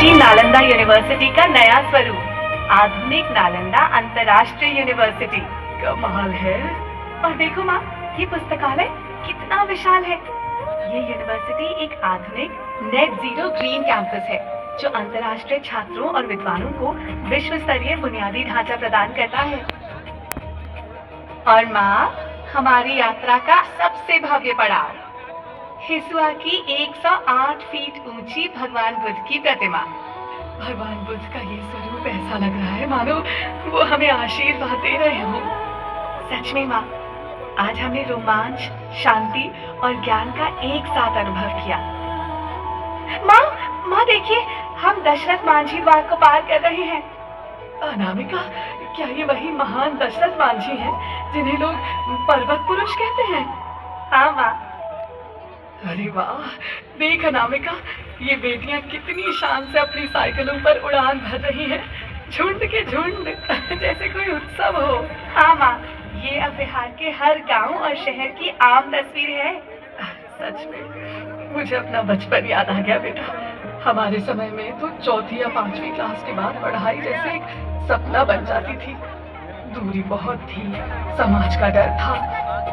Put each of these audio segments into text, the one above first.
जी Nalanda university का नया स्वरूप, आधुनिक नालंदा अंतर्राष्ट्रीय यूनिवर्सिटी। कमाल है। और देखो माँ, ये पुस्तकालय कितना विशाल है। ये यूनिवर्सिटी एक आधुनिक नेट जीरो ग्रीन कैंपस है जो अंतर्राष्ट्रीय छात्रों और विद्वानों को विश्व स्तरीय बुनियादी ढांचा प्रदान करता है। और माँ, हमारी यात्रा का सबसे भव्य पड़ाव, हिसुआ की 108 फीट ऊंची भगवान बुद्ध की प्रतिमा। भगवान बुद्ध का ये स्वरूप ऐसा लग रहा है मानो वो हमें आशीर्वाद दे रहे हो। सच में माँ, आज हमने रोमांच, शांति और ज्ञान का एक साथ अनुभव किया। माँ देखिए, हम दशरथ मांझी द्वार को पार कर रहे हैं। अनामिका, क्या ये वही महान दशरथ मांझी हैं जिन्हें लोग पर्वत पुरुष कहते हैं? हाँ माँ। अरे वाह, देख अनामिका, ये बेटियां कितनी शान से अपनी साइकिलों पर उड़ान भर रही हैं, झुंड के झुंड, जैसे कोई उत्सव हो। हाँ माँ, ये अब बिहार के हर गांव और शहर की आम तस्वीर है। सच में मुझे अपना बचपन याद आ गया बेटा। हमारे समय में तो चौथी या पांचवी क्लास के बाद पढ़ाई जैसे एक सपना बन जाती थी। दूरी बहुत थी, समाज का डर था,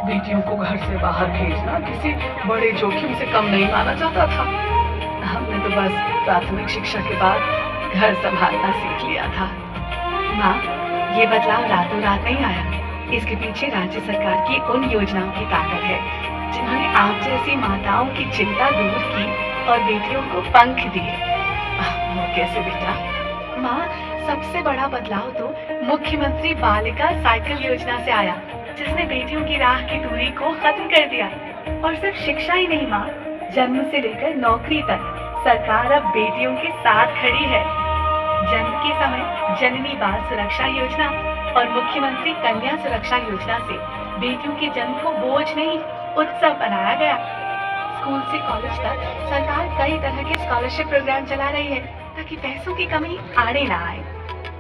बेटियों को घर से बाहर भेजना किसी बड़े जोखिम से कम नहीं माना जाता था। हमने तो बस प्राथमिक शिक्षा के बाद घर संभालना सीख लिया था। माँ, ये बदलाव रातों रात नहीं आया। इसके पीछे राज्य सरकार की उन योजनाओं की ताकत है जिन्होंने आप जैसी माताओं की चिंता दूर की और बेटियों को पंख दिए। वो कैसे बेटा? माँ, सबसे बड़ा बदलाव तो मुख्यमंत्री बालिका साइकिल योजना से आया, जिसने बेटियों की राह की दूरी को खत्म कर दिया। और सिर्फ शिक्षा ही नहीं माँ, जन्म से लेकर नौकरी तक सरकार अब बेटियों के साथ खड़ी है। जन्म के समय जननी बाल सुरक्षा योजना और मुख्यमंत्री कन्या सुरक्षा योजना से बेटियों के जन्म को बोझ नहीं, उत्सव बनाया गया। स्कूल से कॉलेज तक सरकार कई तरह के स्कॉलरशिप प्रोग्राम चला रही है ताकि पैसों की कमी आड़े ना आए।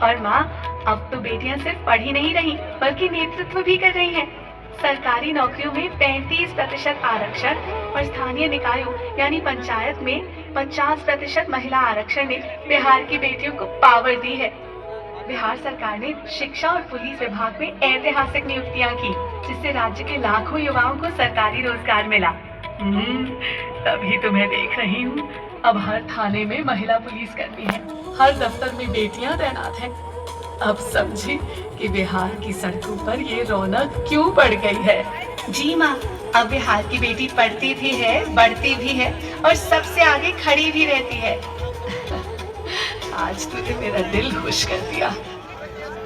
और माँ, अब तो बेटियां सिर्फ पढ़ ही नहीं रही बल्कि नेतृत्व भी कर रही हैं। सरकारी नौकरियों में 35% आरक्षण और स्थानीय निकायों यानी पंचायत में 50% महिला आरक्षण ने बिहार की बेटियों को पावर दी है। बिहार सरकार ने शिक्षा और पुलिस विभाग में ऐतिहासिक नियुक्तियां की, जिससे राज्य के लाखों युवाओं को सरकारी रोजगार मिला। तभी तो मैं देख रही हूँ, अब हर थाने में महिला पुलिस कर्मी है, हर दफ्तर में बेटियां तैनात हैं। अब समझी कि बिहार की सड़कों पर ये रौनक क्यों बढ़ गई है। जी माँ, अब बिहार की बेटी पढ़ती भी है, बढ़ती भी है और सबसे आगे खड़ी भी रहती है। आज तूने मेरा दिल खुश कर दिया।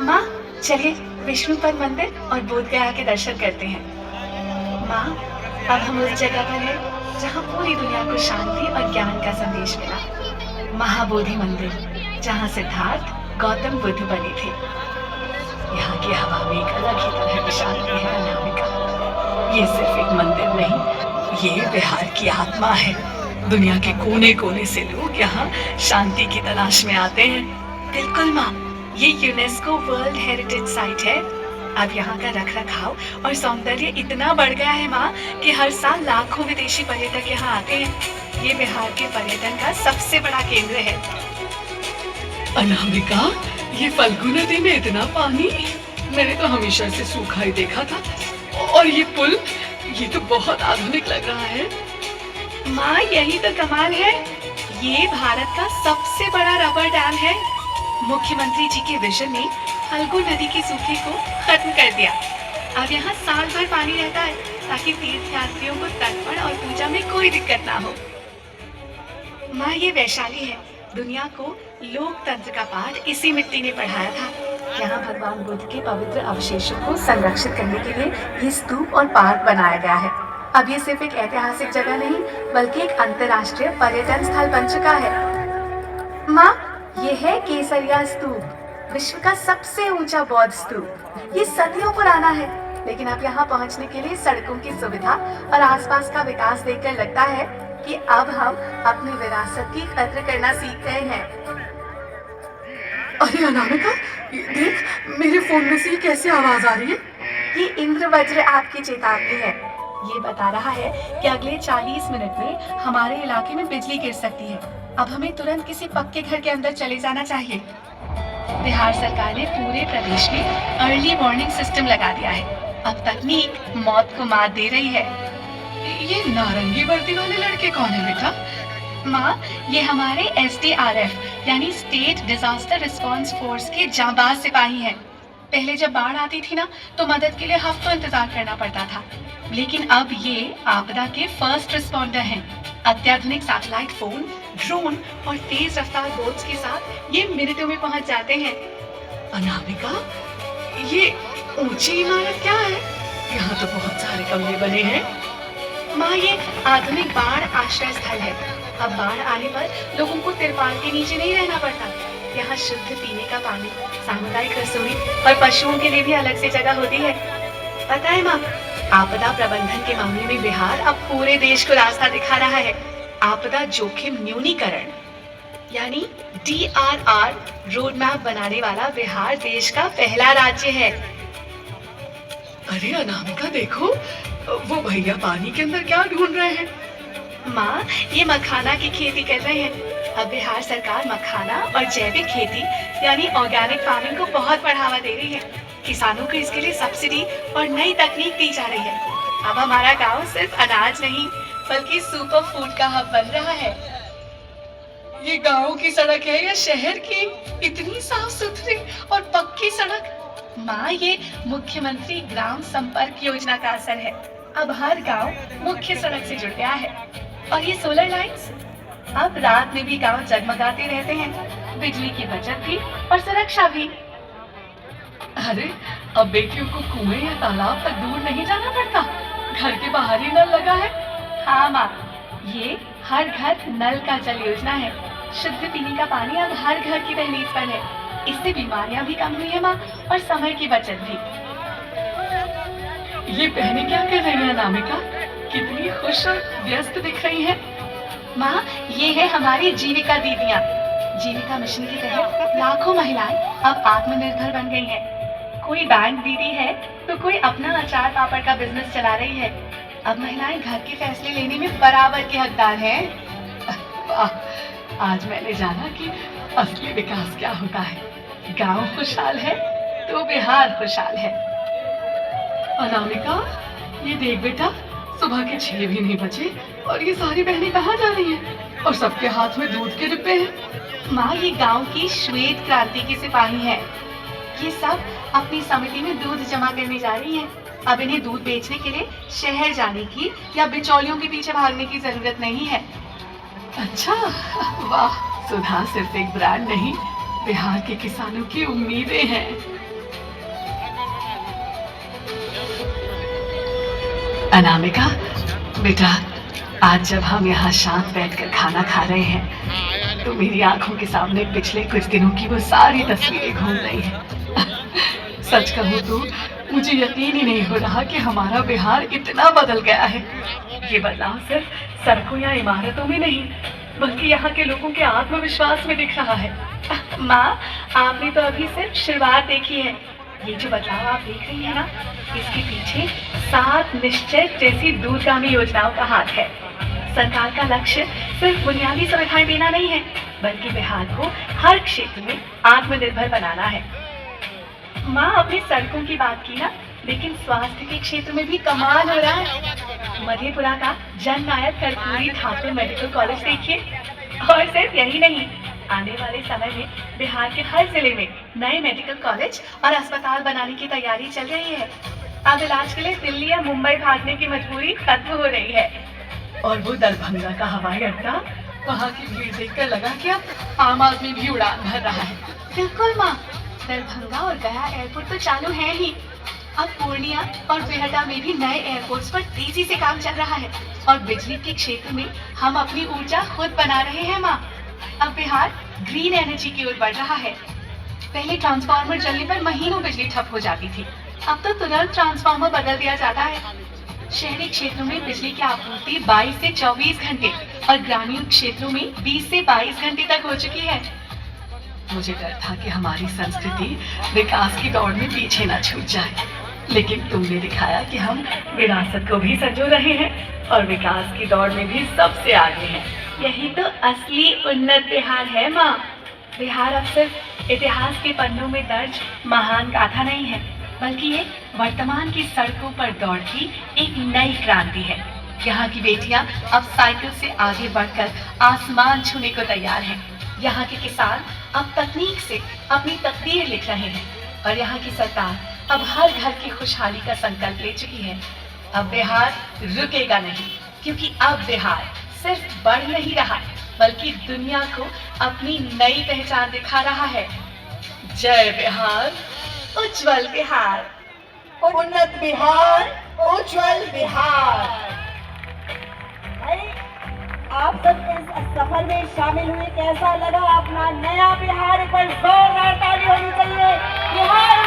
माँ, चलिए विष्णुपद मंदिर और बोध गया के दर्शन करते हैं। माँ, अब हम उस जगह पर हैं जहाँ पूरी दुनिया को शांति और ज्ञान का संदेश मिला। महाबोधि मंदिर, जहाँ सिद्धार्थ गौतम बुद्ध बने थे। यहाँ की हवा में एक अलग ही तरह की शांति है अनामिका। ये सिर्फ एक मंदिर नहीं, ये बिहार की आत्मा है। दुनिया के कोने कोने से लोग यहाँ शांति की तलाश में आते हैं। बिल्कुल माँ, ये यूनेस्को वर्ल्ड हेरिटेज साइट है। अब यहाँ का रख रखाव और सौंदर्य इतना बढ़ गया है माँ कि हर साल लाखों विदेशी पर्यटक यहाँ आते हैं। ये बिहार के पर्यटन का सबसे बड़ा केंद्र है। अनामिका, ये फल्गु नदी में इतना पानी मैंने तो हमेशा से सूखा ही देखा था। और ये पुल, ये तो बहुत आधुनिक लग रहा है। माँ, यही तो कमाल है। ये भारत का सबसे बड़ा रबर डैम है। मुख्यमंत्री जी के विजन ने फल्गु नदी के सूखे को खत्म कर दिया। अब यहाँ साल भर पानी रहता है ताकि तीर्थयात्रियों को तर्पण और पूजा में कोई दिक्कत ना हो। माँ, ये वैशाली है। दुनिया को लोकतंत्र का पाठ इसी मिट्टी ने पढ़ाया था। यहाँ भगवान बुद्ध के पवित्र अवशेषों को संरक्षित करने के लिए ये स्तूप और पार्क बनाया गया है। अब ये सिर्फ एक ऐतिहासिक जगह नहीं बल्कि एक अंतर्राष्ट्रीय पर्यटन स्थल बन चुका है। माँ, ये है केसरिया स्तूप, विश्व का सबसे ऊंचा बौद्ध स्तूप। ये सदियों पुराना है, लेकिन अब यहाँ पहुँचने के लिए सड़कों की सुविधा और आसपास का विकास देखकर लगता है कि अब हम अपनी विरासत की कद्र करना सीख गए हैं। अरे अनामिका, देख मेरे फोन में से कैसे आवाज आ रही है। ये इंद्र वज्र आपकी चेतावनी है। ये बता रहा है कि अगले 40 मिनट में हमारे इलाके में बिजली गिर सकती है। अब हमें तुरंत किसी पक्के घर के अंदर चले जाना चाहिए। बिहार सरकार ने पूरे प्रदेश में अर्ली वार्निंग सिस्टम लगा दिया है। अब तकनीक मौत को मात दे रही है। ये नारंगी वर्दी वाले लड़के कौन है बेटा? माँ, ये हमारे SDRF यानी स्टेट डिजास्टर रिस्पांस फोर्स के जांबाज सिपाही हैं। पहले जब बाढ़ आती थी ना, तो मदद के लिए हफ्तों इंतजार करना पड़ता था, लेकिन अब ये आपदा के फर्स्ट रिस्पॉन्डर हैं। अत्याधुनिक सैटेलाइट फोन, ड्रोन और तेज रफ्तार बोट्स के साथ ये मिनटों में पहुंच जाते हैं। अनामिका, ये ऊंची इमारत क्या है? यहाँ तो बहुत सारे कमरे बने हैं। माँ, ये आधुनिक बाढ़ आश्रय स्थल है। अब बाढ़ आने पर लोगों को तिरपाल के नीचे नहीं रहना पड़ता। यहाँ शुद्ध पीने का पानी, सामुदायिक रसोई और पशुओं के लिए भी अलग से जगह होती है। पता है माँ, आपदा प्रबंधन के मामले में बिहार अब पूरे देश को रास्ता दिखा रहा है। आपदा जोखिम न्यूनीकरण यानी DRR रोड मैप बनाने वाला बिहार देश का पहला राज्य है। अरे अनामिका, देखो वो भैया पानी के अंदर क्या ढूंढ रहे हैं? माँ, ये मखाना की खेती कर रहे हैं। अब बिहार सरकार मखाना और जैविक खेती यानी ऑर्गेनिक फार्मिंग को बहुत बढ़ावा दे रही है। किसानों को इसके लिए सब्सिडी और नई तकनीक दी जा रही है। अब हमारा गांव सिर्फ अनाज नहीं बल्कि सुपर फूड का हब बन रहा है। ये गांव की सड़क है या शहर की? इतनी साफ सुथरी और पक्की सड़क। माँ, ये मुख्यमंत्री ग्राम संपर्क योजना का असर है। अब हर गांव मुख्य सड़क से जुड़ गया है। और ये सोलर लाइट्स, अब रात में भी गांव जगमगाते रहते हैं। बिजली की बचत भी और सुरक्षा भी। अरे, अब बेटियों को कुएं या तालाब तक दूर नहीं जाना पड़ता, घर के बाहर ही नल लगा है। हाँ माँ, ये हर घर नल का जल योजना है। शुद्ध पीने का पानी अब हर घर की दहलीज पर है। इससे बीमारियां भी कम हुई है माँ, और समय की बचत भी। ये बहनें क्या कर रही हैं अनामिका? कितनी खुश और व्यस्त दिख रही हैं। माँ, ये है हमारी जीविका दीदियाँ। जीविका मिशन के तहत लाखों महिलाएं अब आत्मनिर्भर बन गई हैं। कोई बैंक दीदी है तो कोई अपना अचार पापड़ का बिजनेस चला रही है। अब महिलाएं घर के फैसले लेने में बराबर के हकदार हैं। आज मैंने जाना कि असली विकास क्या होता है। गांव खुशहाल है तो बिहार खुशहाल है। अनामिका, ये देख बेटा, सुबह के 6 भी नहीं बजे और ये सारी बहनें कहाँ जा रही हैं? और सबके हाथ में दूध के डिब्बे हैं। माँ, ये गांव की श्वेत क्रांति की सिपाही हैं। ये सब अपनी समिति में दूध जमा करने जा रही हैं। अब इन्हें दूध बेचने के लिए शहर जाने की या बिचौलियों के पीछे भागने की जरूरत नहीं है। अच्छा, वाह, सुधा सिर्फ एक ब्रांड नहीं, बिहार के किसानों की उम्मीदें हैं। अनामिका बेटा, आज जब हम यहाँ शांत बैठकर खाना खा रहे हैं तो मेरी आंखों के सामने पिछले कुछ दिनों की वो सारी तस्वीरें घूम रही हैं। सच कहूँ तो मुझे यकीन ही नहीं हो रहा कि हमारा बिहार इतना बदल गया है। ये बदलाव सिर्फ सड़कों या इमारतों में नहीं बल्कि यहाँ के लोगों के आत्मविश्वास में दिख रहा है। माँ, आपने तो अभी सिर्फ शुरुआत देखी है। ये जो बदलाव आप देख रही है ना, इसके पीछे 7 निश्चय जैसी दूरगामी योजनाओं का हाथ है। सरकार का लक्ष्य सिर्फ बुनियादी सुविधाएं देना नहीं है बल्कि बिहार को हर क्षेत्र में आत्मनिर्भर बनाना है। माँ, अपनी सड़कों की बात की ना, लेकिन स्वास्थ्य के क्षेत्र में भी कमाल हो रहा है। मधेपुरा का जननायक कर्पूरी ठाकुर मेडिकल कॉलेज देखिए। और सिर्फ यही नहीं, आने वाले समय में बिहार के हर जिले में नए मेडिकल कॉलेज और अस्पताल बनाने की तैयारी चल रही है। अब इलाज के लिए दिल्ली या मुंबई भागने की मजबूरी खत्म हो रही है। और वो दरभंगा का हवाई अड्डा, वहाँ की भीड़ देखकर लगा कि अब आम आदमी भी उड़ान भर रहा है। बिल्कुल माँ, दरभंगा और गया एयरपोर्ट तो चालू है ही। अब पूर्णिया और बेहटा में भी नए एयरपोर्ट्स पर तेजी से काम चल रहा है। और बिजली के क्षेत्र में हम अपनी ऊर्जा खुद बना रहे हैं माँ। अब बिहार ग्रीन एनर्जी की ओर बढ़ रहा है। पहले ट्रांसफार्मर जलने पर महीनों बिजली ठप हो जाती थी, अब तो तुरंत ट्रांसफार्मर बदल दिया जाता है। शहरी क्षेत्रों में बिजली की आपूर्ति 22 से 24 घंटे और ग्रामीण क्षेत्रों में 20 से 22 घंटे तक हो चुकी है। मुझे डर था कि हमारी संस्कृति विकास की दौड़ में पीछे न छूट जाए, लेकिन तुमने दिखाया कि हम विरासत को भी संजो रहे हैं और विकास की दौड़ में भी सबसे आगे हैं। यही तो असली उन्नत बिहार है माँ। बिहार अब सिर्फ इतिहास के पन्नों में दर्ज महान गाथा नहीं है, बल्कि ये वर्तमान की सड़कों पर दौड़ती एक नई क्रांति है। यहाँ की बेटियां अब साइकिल से आगे बढ़कर आसमान छूने को तैयार हैं। यहाँ के किसान अब तकनीक से अपनी तकदीर लिख रहे हैं और यहाँ की सरकार अब हर घर की खुशहाली का संकल्प ले चुकी है। अब बिहार रुकेगा नहीं, क्योंकि अब बिहार सिर्फ बढ़ नहीं रहा, बल्कि दुनिया को अपनी नई पहचान दिखा रहा है। जय बिहार, उज्जवल बिहार। उन्नत बिहार, उज्जवल बिहार। भाई, आप सब इस सफर में शामिल हुए, कैसा लगा अपना नया बिहार? पर जोरदार ताली होनी चाहिए बिहार